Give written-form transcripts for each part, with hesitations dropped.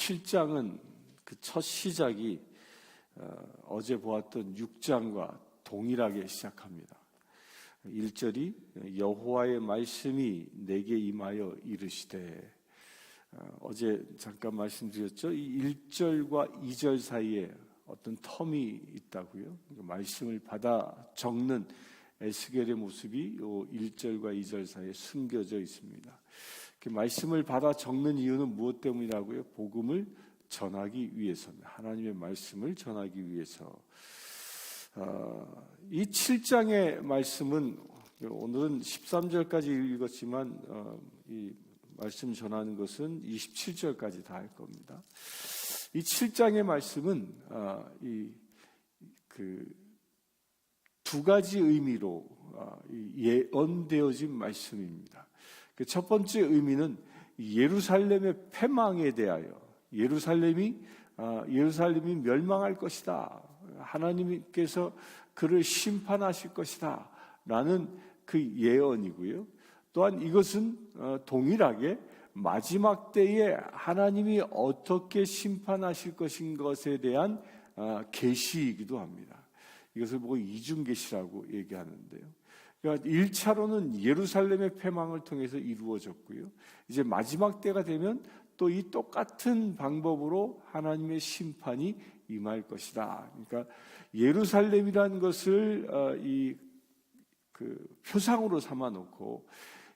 27장은 그 첫 시작이 어제 보았던 6장과 동일하게 시작합니다. 1절이 여호와의 말씀이 내게 임하여 이르시되, 어제 잠깐 말씀드렸죠. 이 1절과 2절 사이에 어떤 텀이 있다고요. 말씀을 받아 적는 에스겔의 모습이 이 1절과 2절 사이에 숨겨져 있습니다. 말씀을 받아 적는 이유는 무엇 때문이라고요? 복음을 전하기 위해서입니다. 하나님의 말씀을 전하기 위해서. 이 7장의 말씀은 오늘은 13절까지 읽었지만 이 말씀 전하는 것은 27절까지 다 할 겁니다. 이 7장의 말씀은 두 가지 의미로 예언되어진 말씀입니다. 첫 번째 의미는 예루살렘의 패망에 대하여, 예루살렘이 멸망할 것이다, 하나님께서 그를 심판하실 것이다 라는 그 예언이고요. 또한 이것은 동일하게 마지막 때에 하나님이 어떻게 심판하실 것인 것에 대한 계시이기도 합니다. 이것을 보고 이중계시라고 얘기하는데요. 그러니까 1차로는 예루살렘의 패망을 통해서 이루어졌고요. 이제 마지막 때가 되면 또 이 똑같은 방법으로 하나님의 심판이 임할 것이다. 그러니까 예루살렘이라는 것을 표상으로 삼아놓고,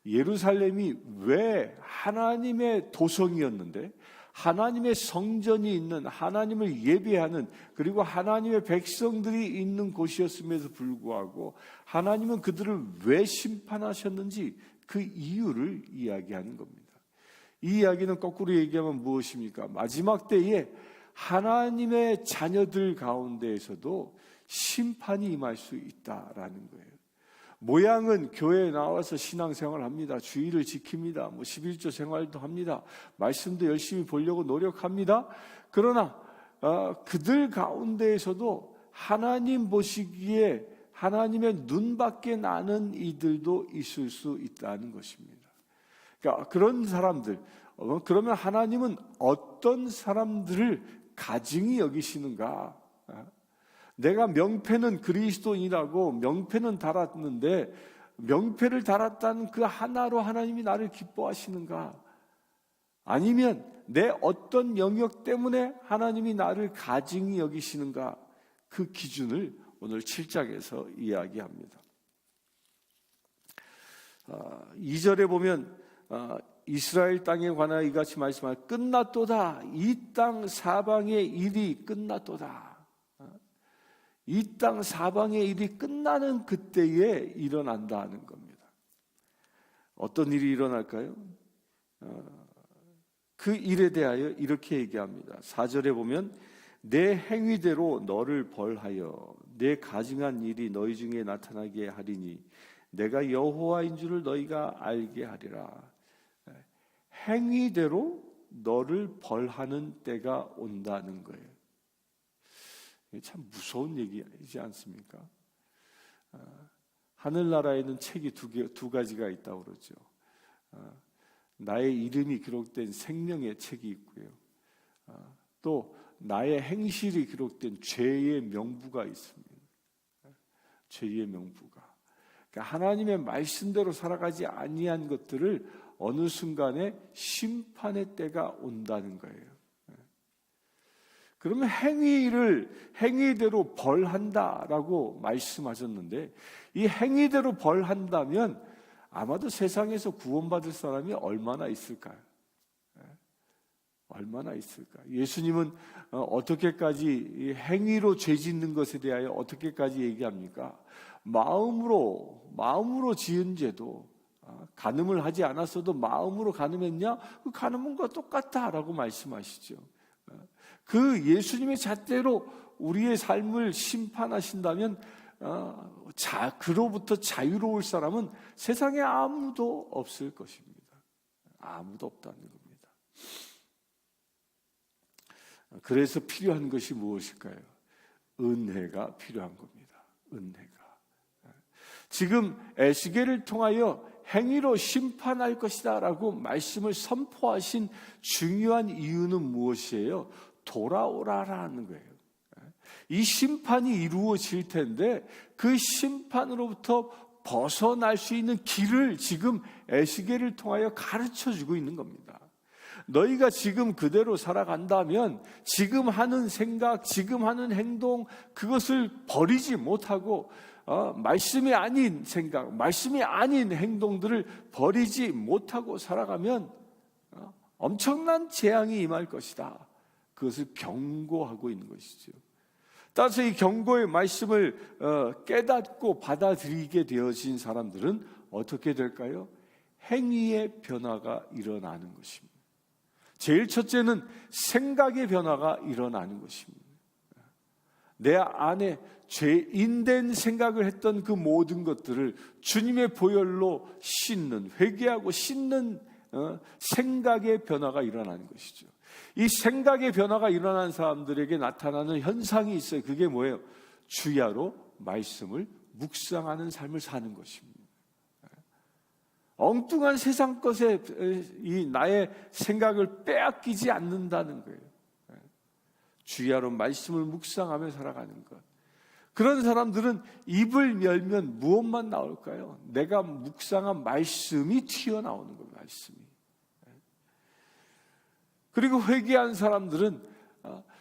예루살렘이 왜 하나님의 도성이었는데, 하나님의 성전이 있는, 하나님을 예배하는, 그리고 하나님의 백성들이 있는 곳이었음에도 불구하고 하나님은 그들을 왜 심판하셨는지 그 이유를 이야기하는 겁니다. 이 이야기는 거꾸로 얘기하면 무엇입니까? 마지막 때에 하나님의 자녀들 가운데에서도 심판이 임할 수 있다라는 거예요. 모양은 교회에 나와서 신앙생활을 합니다. 주일을 지킵니다. 11조 생활도 합니다. 말씀도 열심히 보려고 노력합니다. 그러나 그들 가운데에서도 하나님 보시기에 하나님의 눈밖에 나는 이들도 있을 수 있다는 것입니다. 그러니까 그런 사람들, 그러면 하나님은 어떤 사람들을 가증히 여기시는가? 내가 명패는 그리스도인이라고 명패는 달았는데, 명패를 달았다는 그 하나로 하나님이 나를 기뻐하시는가? 아니면 내 어떤 영역 때문에 하나님이 나를 가증히 여기시는가? 그 기준을 오늘 7장에서 이야기합니다. 2절에 보면 이스라엘 땅에 관하여 이같이 말씀하여 끝났도다. 이 땅 사방의 일이 끝났도다. 이 땅 사방의 일이 끝나는 그때에 일어난다는 겁니다. 어떤 일이 일어날까요? 그 일에 대하여 이렇게 얘기합니다. 4절에 보면 내 행위대로 너를 벌하여 내 가증한 일이 너희 중에 나타나게 하리니 내가 여호와인 줄을 너희가 알게 하리라. 행위대로 너를 벌하는 때가 온다는 거예요. 참 무서운 얘기이지 않습니까? 하늘나라에는 책이 두 가지가 있다고 그러죠. 나의 이름이 기록된 생명의 책이 있고요. 또 나의 행실이 기록된 죄의 명부가 있습니다. 죄의 명부가. 그러니까 하나님의 말씀대로 살아가지 아니한 것들을 어느 순간에 심판의 때가 온다는 거예요. 그러면 행위대로 벌한다라고 말씀하셨는데, 이 행위대로 벌한다면 아마도 세상에서 구원받을 사람이 얼마나 있을까요? 얼마나 있을까? 예수님은 어떻게까지 행위로 죄 짓는 것에 대하여 어떻게까지 얘기합니까? 마음으로 지은 죄도, 간음을 하지 않았어도 마음으로 간음했냐? 그 간음과 똑같다라고 말씀하시죠. 그 예수님의 잣대로 우리의 삶을 심판하신다면 그로부터 자유로울 사람은 세상에 아무도 없을 것입니다. 아무도 없다는 겁니다. 그래서 필요한 것이 무엇일까요? 은혜가 필요한 겁니다. 은혜가. 지금 에스겔을 통하여 행위로 심판할 것이다 라고 말씀을 선포하신 중요한 이유는 무엇이에요? 돌아오라라는 거예요. 이 심판이 이루어질 텐데 그 심판으로부터 벗어날 수 있는 길을 지금 에스겔을 통하여 가르쳐주고 있는 겁니다. 너희가 지금 그대로 살아간다면 지금 하는 생각, 지금 하는 행동, 그것을 버리지 못하고 말씀이 아닌 생각, 말씀이 아닌 행동들을 버리지 못하고 살아가면 엄청난 재앙이 임할 것이다. 그것을 경고하고 있는 것이죠. 따라서 이 경고의 말씀을 깨닫고 받아들이게 되어진 사람들은 어떻게 될까요? 행위의 변화가 일어나는 것입니다. 제일 첫째는 생각의 변화가 일어나는 것입니다. 내 안에 죄인된 생각을 했던 그 모든 것들을 주님의 보혈로 씻는, 회개하고 씻는 생각의 변화가 일어나는 것이죠. 이 생각의 변화가 일어난 사람들에게 나타나는 현상이 있어요. 그게 뭐예요? 주야로 말씀을 묵상하는 삶을 사는 것입니다. 엉뚱한 세상 것에 이 나의 생각을 빼앗기지 않는다는 거예요. 주야로 말씀을 묵상하며 살아가는 것. 그런 사람들은 입을 열면 무엇만 나올까요? 내가 묵상한 말씀이 튀어나오는 거예요. 말씀이. 그리고 회개한 사람들은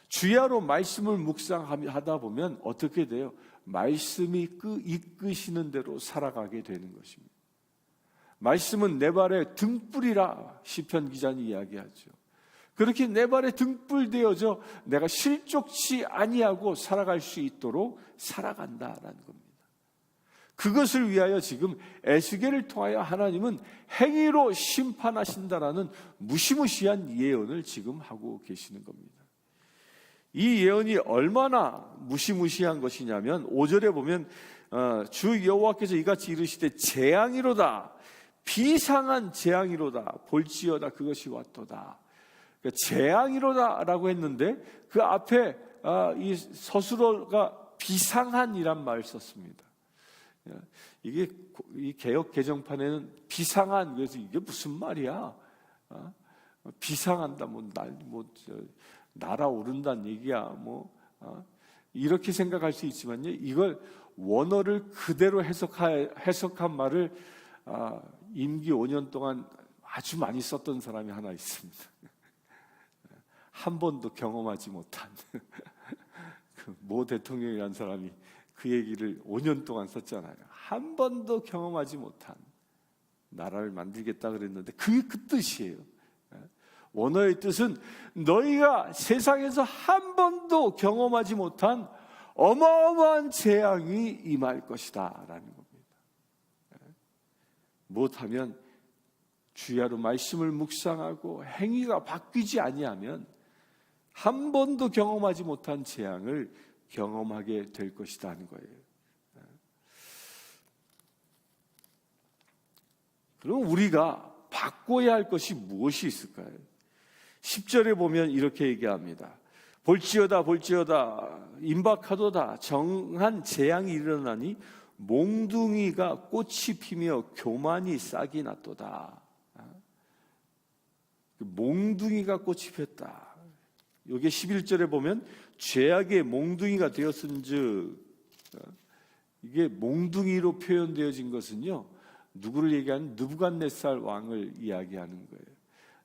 주야로 말씀을 묵상하다 보면 어떻게 돼요? 말씀이 이끄시는 대로 살아가게 되는 것입니다. 말씀은 내 발의 등불이라 시편 기자는 이야기하죠. 그렇게 내 발에 등불 되어져 내가 실족치 아니하고 살아갈 수 있도록 살아간다라는 겁니다. 그것을 위하여 지금 에스겔을 통하여 하나님은 행위로 심판하신다라는 무시무시한 예언을 지금 하고 계시는 겁니다. 이 예언이 얼마나 무시무시한 것이냐면 5절에 보면 주 여호와께서 이같이 이르시되 재앙이로다, 비상한 재앙이로다, 볼지어다 그것이 왔도다. 그러니까 재앙이로다라고 했는데 그 앞에 이 서술어가 비상한이란 말을 썼습니다. 이게 이 개역 개정판에는 비상한, 그래서 이게 무슨 말이야? 비상한다, 날아오른다는 얘기야, 이렇게 생각할 수 있지만요. 이걸 원어를 그대로 해석한 말을 임기 5년 동안 아주 많이 썼던 사람이 하나 있습니다. 한 번도 경험하지 못한 모 대통령이라는 사람이 그 얘기를 5년 동안 썼잖아요. 한 번도 경험하지 못한 나라를 만들겠다 그랬는데 그게 그 뜻이에요. 원어의 뜻은 너희가 세상에서 한 번도 경험하지 못한 어마어마한 재앙이 임할 것이다 라는 겁니다. 못하면 주야로 말씀을 묵상하고 행위가 바뀌지 아니하면 한 번도 경험하지 못한 재앙을 경험하게 될 것이다 하는 거예요. 그럼 우리가 바꿔야 할 것이 무엇이 있을까요? 10절에 보면 이렇게 얘기합니다. 볼지어다 볼지어다 임박하도다 정한 재앙이 일어나니 몽둥이가 꽃이 피며 교만이 싹이 났도다. 몽둥이가 꽃이 폈다. 여기 11절에 보면 죄악의 몽둥이가 되었은즉, 이게 몽둥이로 표현되어진 것은요, 누구를 얘기하는 느부갓네살 왕을 이야기하는 거예요.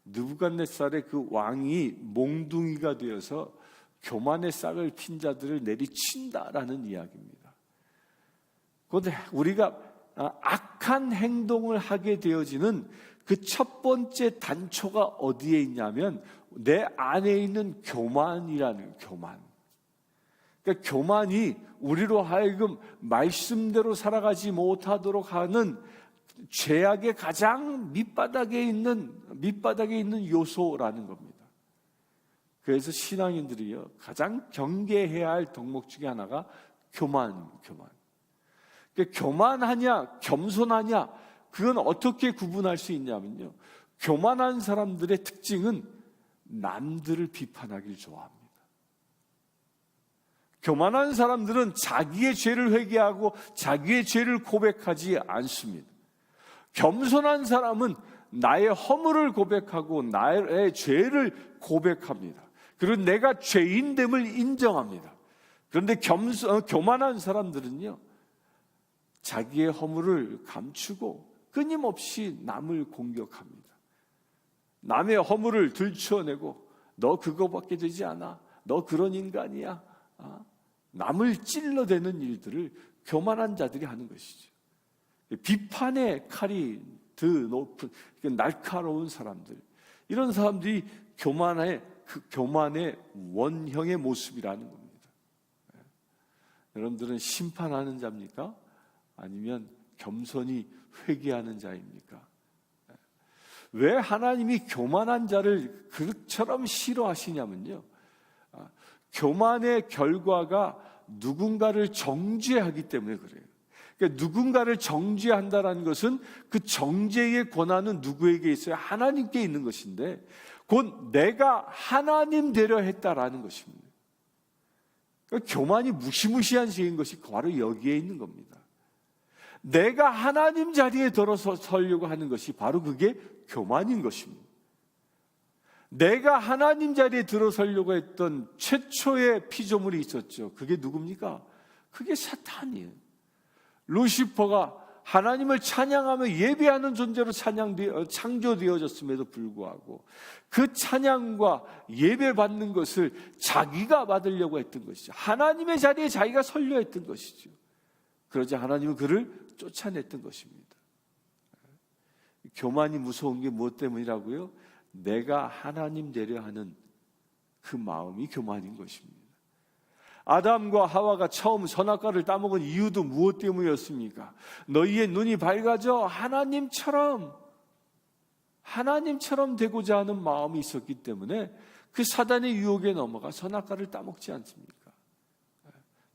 느부갓네살의 그 왕이 몽둥이가 되어서 교만의 싹을 핀 자들을 내리친다라는 이야기입니다. 그런데 우리가 악한 행동을 하게 되어지는 그 첫 번째 단초가 어디에 있냐면 내 안에 있는 교만이라는 교만. 그러니까 교만이 우리로 하여금 말씀대로 살아가지 못하도록 하는 죄악의 가장 밑바닥에 있는 요소라는 겁니다. 그래서 신앙인들이요 가장 경계해야 할 덕목 중에 하나가 교만입니다. 교만. 그러니까 교만하냐 겸손하냐 그건 어떻게 구분할 수 있냐면요, 교만한 사람들의 특징은 남들을 비판하길 좋아합니다. 교만한 사람들은 자기의 죄를 회개하고 자기의 죄를 고백하지 않습니다. 겸손한 사람은 나의 허물을 고백하고 나의 죄를 고백합니다. 그리고 내가 죄인됨을 인정합니다. 그런데 교만한 사람들은요, 자기의 허물을 감추고 끊임없이 남을 공격합니다. 남의 허물을 들추어내고 너 그거밖에 되지 않아, 너 그런 인간이야, 남을 찔러대는 일들을 교만한 자들이 하는 것이죠. 비판의 칼이 더 높은 날카로운 사람들, 이런 사람들이 교만의 원형의 모습이라는 겁니다. 여러분들은 심판하는 자입니까? 아니면 겸손히 회개하는 자입니까? 왜 하나님이 교만한 자를 그처럼 싫어하시냐면요, 교만의 결과가 누군가를 정죄하기 때문에 그래요. 그러니까 누군가를 정죄한다는 것은 그 정죄의 권한은 누구에게 있어요? 하나님께 있는 것인데, 곧 내가 하나님 되려 했다라는 것입니다. 그러니까 교만이 무시무시한 죄인 것이 바로 여기에 있는 겁니다. 내가 하나님 자리에 들어서려고 하는 것이 바로 그게 교만인 것입니다. 내가 하나님 자리에 들어서려고 했던 최초의 피조물이 있었죠. 그게 누굽니까? 그게 사탄이에요. 루시퍼가 하나님을 찬양하며 예배하는 존재로 창조되어졌음에도 불구하고 그 찬양과 예배받는 것을 자기가 받으려고 했던 것이죠. 하나님의 자리에 자기가 서려 했던 것이죠. 그러자 하나님은 그를 쫓아냈던 것입니다. 교만이 무서운 게 무엇 때문이라고요? 내가 하나님 되려 하는 그 마음이 교만인 것입니다. 아담과 하와가 처음 선악과를 따먹은 이유도 무엇 때문이었습니까? 너희의 눈이 밝아져 하나님처럼 되고자 하는 마음이 있었기 때문에 그 사단의 유혹에 넘어가 선악과를 따먹지 않습니까?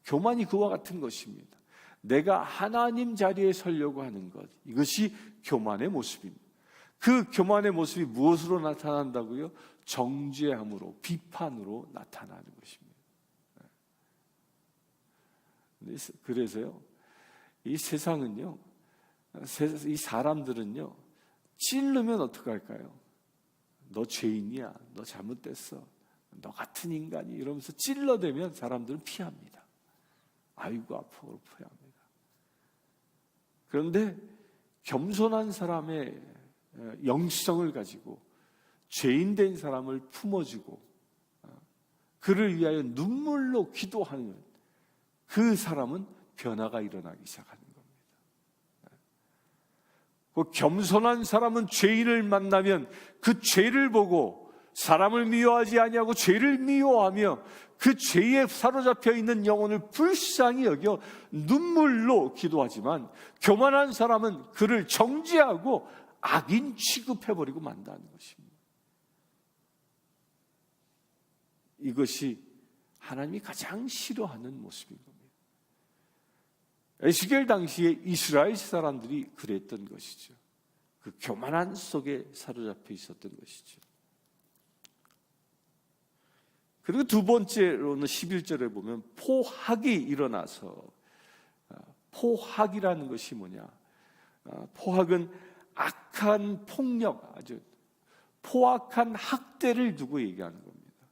교만이 그와 같은 것입니다. 내가 하나님 자리에 서려고 하는 것, 이것이 교만의 모습입니다. 그 교만의 모습이 무엇으로 나타난다고요? 정죄함으로, 비판으로 나타나는 것입니다. 그래서요, 이 세상은요, 이 사람들은요, 찔르면 어떡할까요? 너 죄인이야, 너 잘못됐어, 너 같은 인간이, 이러면서 찔러대면 사람들은 피합니다. 아이고 아파로 피합니다. 그런데 겸손한 사람의 영성을 가지고 죄인된 사람을 품어주고 그를 위하여 눈물로 기도하는 그 사람은 변화가 일어나기 시작하는 겁니다. 그 겸손한 사람은 죄인을 만나면 그 죄를 보고 사람을 미워하지 아니하고 죄를 미워하며 그 죄에 사로잡혀 있는 영혼을 불쌍히 여겨 눈물로 기도하지만, 교만한 사람은 그를 정죄하고 악인 취급해버리고 만다는 것입니다. 이것이 하나님이 가장 싫어하는 모습인 겁니다. 에스겔 당시에 이스라엘 사람들이 그랬던 것이죠. 그 교만한 속에 사로잡혀 있었던 것이죠. 그리고 두 번째로는 11절에 보면 포학이 일어나서, 포학이라는 것이 뭐냐? 포학은 악한 폭력, 아주 포악한 학대를 두고 얘기하는 겁니다.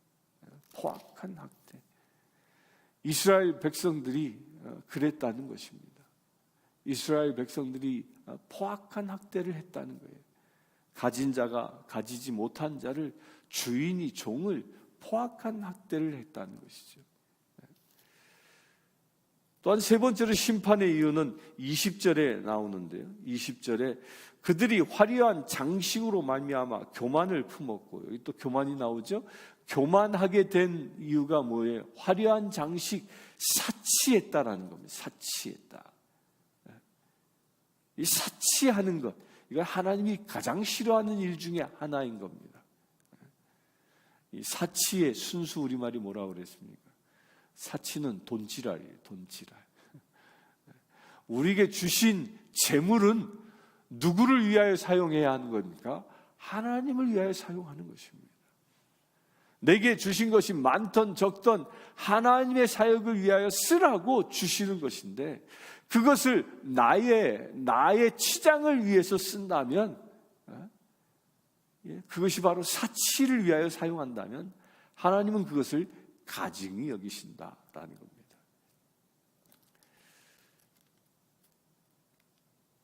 포악한 학대. 이스라엘 백성들이 그랬다는 것입니다. 이스라엘 백성들이 포악한 학대를 했다는 거예요. 가진 자가 가지지 못한 자를, 주인이 종을 포악한 학대를 했다는 것이죠. 또한 세 번째로 심판의 이유는 20절에 나오는데요. 20절에 그들이 화려한 장식으로 말미암아 교만을 품었고, 여기 또 교만이 나오죠. 교만하게 된 이유가 뭐예요? 화려한 장식, 사치했다라는 겁니다. 사치했다. 이 사치하는 것, 이건 하나님이 가장 싫어하는 일 중에 하나인 겁니다. 이 사치의 순수 우리말이 뭐라고 그랬습니까? 사치는 돈지랄이에요. 돈지랄. 우리에게 주신 재물은 누구를 위하여 사용해야 하는 겁니까? 하나님을 위하여 사용하는 것입니다. 내게 주신 것이 많던 적던 하나님의 사역을 위하여 쓰라고 주시는 것인데, 그것을 나의 치장을 위해서 쓴다면, 그것이 바로 사치를 위하여 사용한다면 하나님은 그것을 가증히 여기신다라는 겁니다.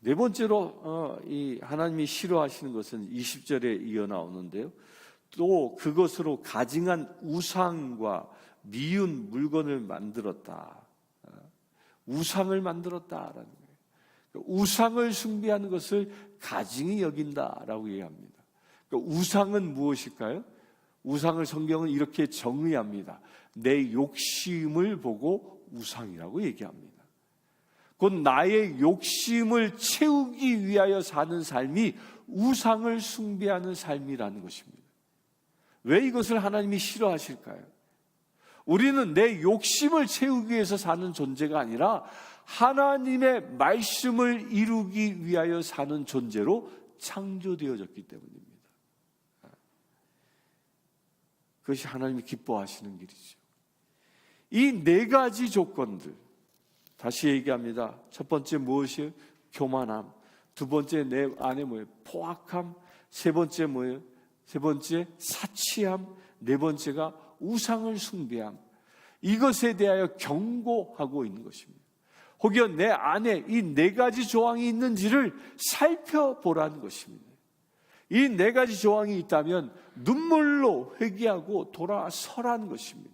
네 번째로 이 하나님이 싫어하시는 것은 20절에 이어 나오는데요. 또 그것으로 가증한 우상과 미운 물건을 만들었다. 우상을 만들었다라는 거예요. 우상을 숭배하는 것을 가증히 여긴다라고 얘기합니다. 우상은 무엇일까요? 우상을 성경은 이렇게 정의합니다. 내 욕심을 보고 우상이라고 얘기합니다. 곧 나의 욕심을 채우기 위하여 사는 삶이 우상을 숭배하는 삶이라는 것입니다. 왜 이것을 하나님이 싫어하실까요? 우리는 내 욕심을 채우기 위해서 사는 존재가 아니라 하나님의 말씀을 이루기 위하여 사는 존재로 창조되어졌기 때문입니다. 그것이 하나님이 기뻐하시는 길이죠. 이 네 가지 조건들, 다시 얘기합니다. 첫 번째 무엇이에요? 교만함. 두 번째 내 안에 뭐예요? 포악함. 세 번째 뭐예요? 세 번째 사치함. 네 번째가 우상을 숭배함. 이것에 대하여 경고하고 있는 것입니다. 혹여 내 안에 이 네 가지 조항이 있는지를 살펴보라는 것입니다. 이 네 가지 조항이 있다면 눈물로 회개하고 돌아서라는 것입니다.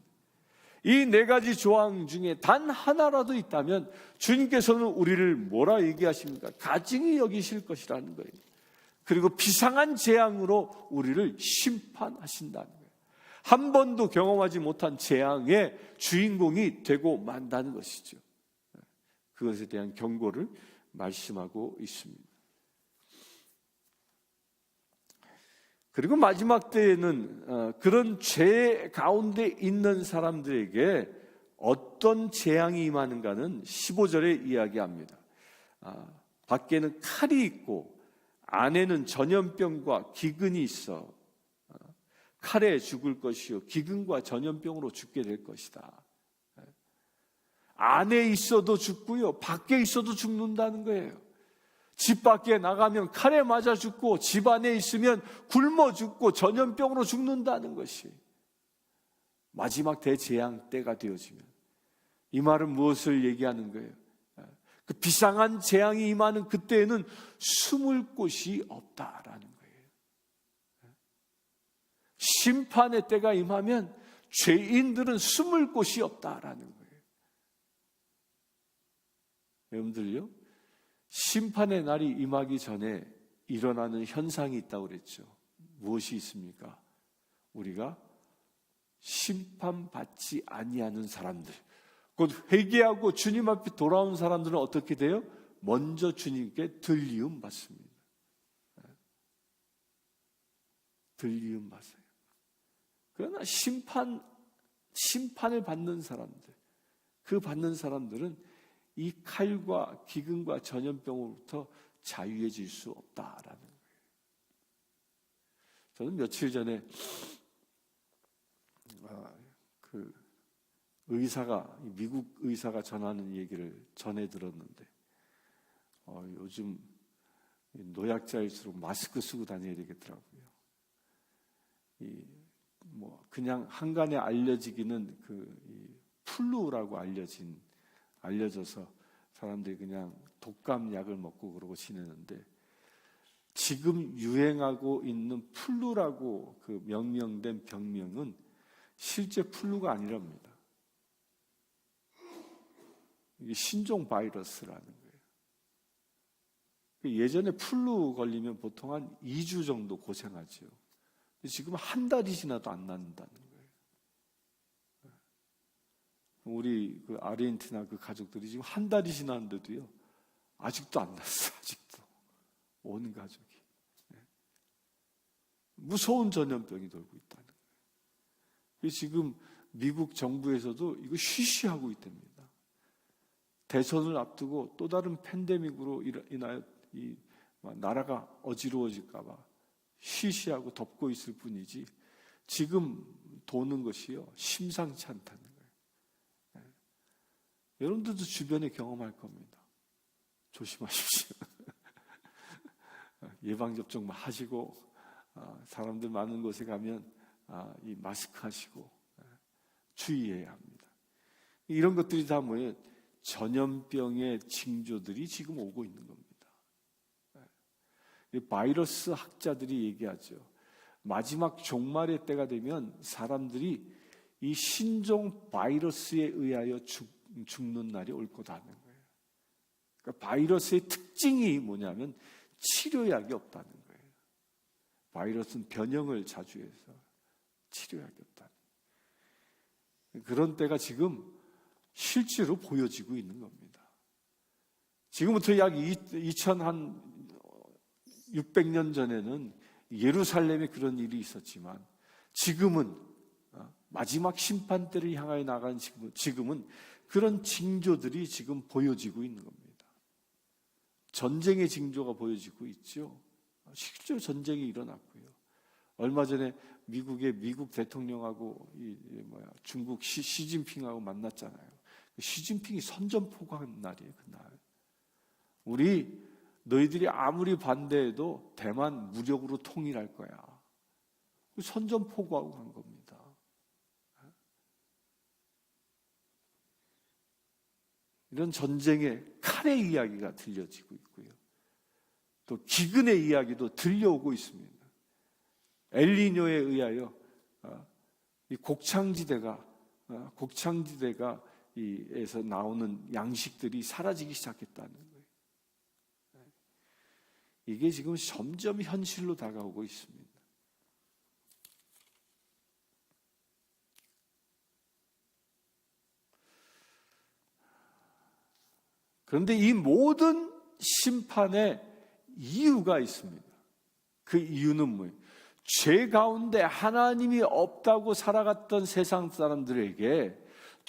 이 네 가지 조항 중에 단 하나라도 있다면 주님께서는 우리를 뭐라 얘기하십니까? 가증히 여기실 것이라는 거예요. 그리고 비상한 재앙으로 우리를 심판하신다는 거예요. 한 번도 경험하지 못한 재앙의 주인공이 되고 만다는 것이죠. 그것에 대한 경고를 말씀하고 있습니다. 그리고 마지막 때에는 그런 죄 가운데 있는 사람들에게 어떤 재앙이 임하는가는 15절에 이야기합니다. 밖에는 칼이 있고 안에는 전염병과 기근이 있어 칼에 죽을 것이요 기근과 전염병으로 죽게 될 것이다. 안에 있어도 죽고요 밖에 있어도 죽는다는 거예요. 집 밖에 나가면 칼에 맞아 죽고 집 안에 있으면 굶어 죽고 전염병으로 죽는다는 것이 마지막 대재앙 때가 되어지면, 이 말은 무엇을 얘기하는 거예요? 그 비상한 재앙이 임하는 그때에는 숨을 곳이 없다라는 거예요. 심판의 때가 임하면 죄인들은 숨을 곳이 없다라는 거예요. 여러분들요, 심판의 날이 임하기 전에 일어나는 현상이 있다고 그랬죠. 무엇이 있습니까? 우리가 심판받지 아니하는 사람들, 곧 회개하고 주님 앞에 돌아온 사람들은 어떻게 돼요? 먼저 주님께 들리움 받습니다. 들리움 받아요. 그러나 심판을 받는 사람들, 그 받는 사람들은 이 칼과 기근과 전염병으로부터 자유해질 수 없다라는 거예요. 저는 며칠 전에 미국 의사가 전하는 얘기를 전해 들었는데, 요즘 노약자일수록 마스크 쓰고 다녀야 되겠더라고요. 그냥 한간에 알려지기는 플루라고 알려져서 사람들이 그냥 독감 약을 먹고 그러고 지내는데, 지금 유행하고 있는 플루라고 그 명명된 병명은 실제 플루가 아니랍니다. 이게 신종 바이러스라는 거예요. 예전에 플루 걸리면 보통 한 2주 정도 고생하죠. 지금 한 달이 지나도 안 낫는다는 거예요. 우리 그 아르헨티나 그 가족들이 지금 한 달이 지났는데도요, 아직도 안 났어. 아직도 온 가족이 무서운 전염병이 돌고 있다는 거예요. 지금 미국 정부에서도 이거 쉬쉬하고 있답니다. 대선을 앞두고 또 다른 팬데믹으로 인하여 이 나라가 어지러워질까봐 쉬쉬하고 덮고 있을 뿐이지, 지금 도는 것이요 심상치 않다는 거예요. 여러분들도 주변에 경험할 겁니다. 조심하십시오. 예방접종 하시고 사람들 많은 곳에 가면 이 마스크 하시고 주의해야 합니다. 이런 것들이 다 뭐예요? 전염병의 징조들이 지금 오고 있는 겁니다. 바이러스 학자들이 얘기하죠. 마지막 종말의 때가 되면 사람들이 이 신종 바이러스에 의하여 죽는 날이 올 거다는 거예요. 그러니까 바이러스의 특징이 뭐냐면 치료약이 없다는 거예요. 바이러스는 변형을 자주 해서 치료약이 없다는 거예요. 그런 때가 지금 실제로 보여지고 있는 겁니다. 지금부터 약 2600년 전에는 예루살렘에 그런 일이 있었지만 지금은 마지막 심판 때를 향하여 나가는 지금은 그런 징조들이 지금 보여지고 있는 겁니다. 전쟁의 징조가 보여지고 있죠. 실제로 전쟁이 일어났고요. 얼마 전에 미국 대통령하고 중국 시진핑하고 만났잖아요. 시진핑이 선전포고한 날이에요. 그날. 너희들이 아무리 반대해도 대만 무력으로 통일할 거야. 선전포고하고 간 겁니다. 이런 전쟁의 칼의 이야기가 들려지고 있고요. 또 기근의 이야기도 들려오고 있습니다. 엘니뇨에 의하여 이 곡창지대가 에서 나오는 양식들이 사라지기 시작했다는 거예요. 이게 지금 점점 현실로 다가오고 있습니다. 그런데 이 모든 심판의 이유가 있습니다. 그 이유는 뭐예요? 죄 가운데 하나님이 없다고 살아갔던 세상 사람들에게,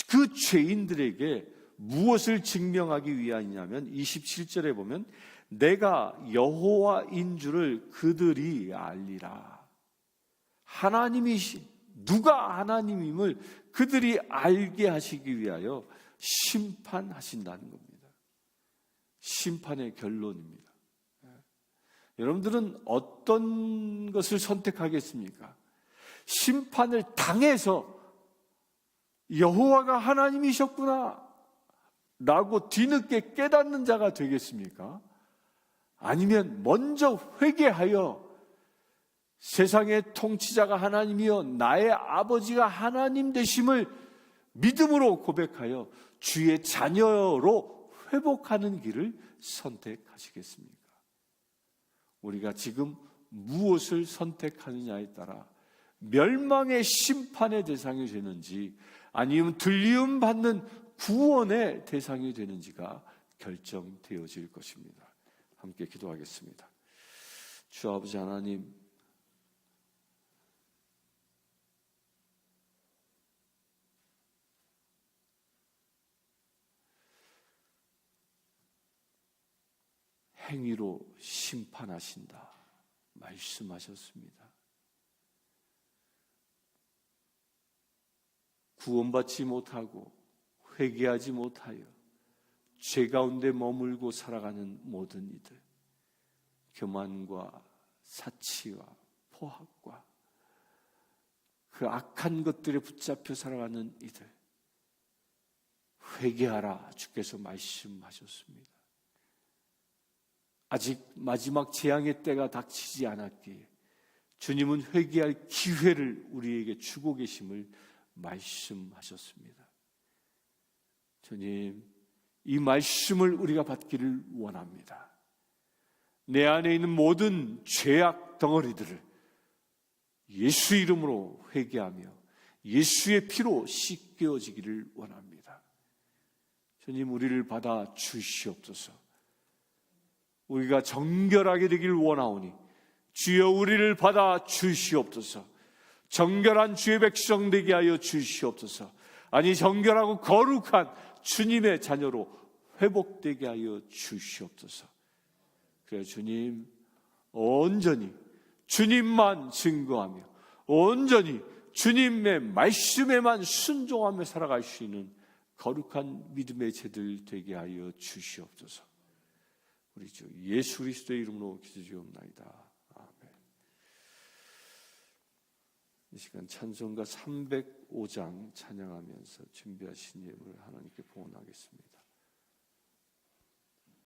그 죄인들에게 무엇을 증명하기 위함이냐면 27절에 보면 내가 여호와인 줄을 그들이 알리라. 누가 하나님임을 그들이 알게 하시기 위하여 심판하신다는 겁니다. 심판의 결론입니다. 여러분들은 어떤 것을 선택하겠습니까? 심판을 당해서 여호와가 하나님이셨구나 라고 뒤늦게 깨닫는 자가 되겠습니까? 아니면 먼저 회개하여 세상의 통치자가 하나님이여 나의 아버지가 하나님 되심을 믿음으로 고백하여 주의 자녀로 회복하는 길을 선택하시겠습니까? 우리가 지금 무엇을 선택하느냐에 따라 멸망의 심판의 대상이 되는지 아니면 들리움 받는 구원의 대상이 되는지가 결정되어질 것입니다. 함께 기도하겠습니다. 주 아버지 하나님, 행위로 심판하신다 말씀하셨습니다. 구원받지 못하고 회개하지 못하여 죄 가운데 머물고 살아가는 모든 이들, 교만과 사치와 포학과 그 악한 것들에 붙잡혀 살아가는 이들, 회개하라 주께서 말씀하셨습니다. 아직 마지막 재앙의 때가 닥치지 않았기에 주님은 회개할 기회를 우리에게 주고 계심을 말씀하셨습니다. 주님, 이 말씀을 우리가 받기를 원합니다. 내 안에 있는 모든 죄악 덩어리들을 예수 이름으로 회개하며 예수의 피로 씻겨지기를 원합니다. 주님, 우리를 받아 주시옵소서. 우리가 정결하게 되길 원하오니 주여 우리를 받아 주시옵소서. 정결한 주의 백성 되게 하여 주시옵소서. 아니, 정결하고 거룩한 주님의 자녀로 회복되게 하여 주시옵소서. 그래 주님, 온전히 주님만 증거하며 온전히 주님의 말씀에만 순종하며 살아갈 수 있는 거룩한 믿음의 제들 되게 하여 주시옵소서. 우리 주 예수 그리스도의 이름으로 기도드리옵나이다. 아멘. 이 시간 찬송가 305장 찬양하면서 준비하신 예물을 하나님께 봉헌하겠습니다.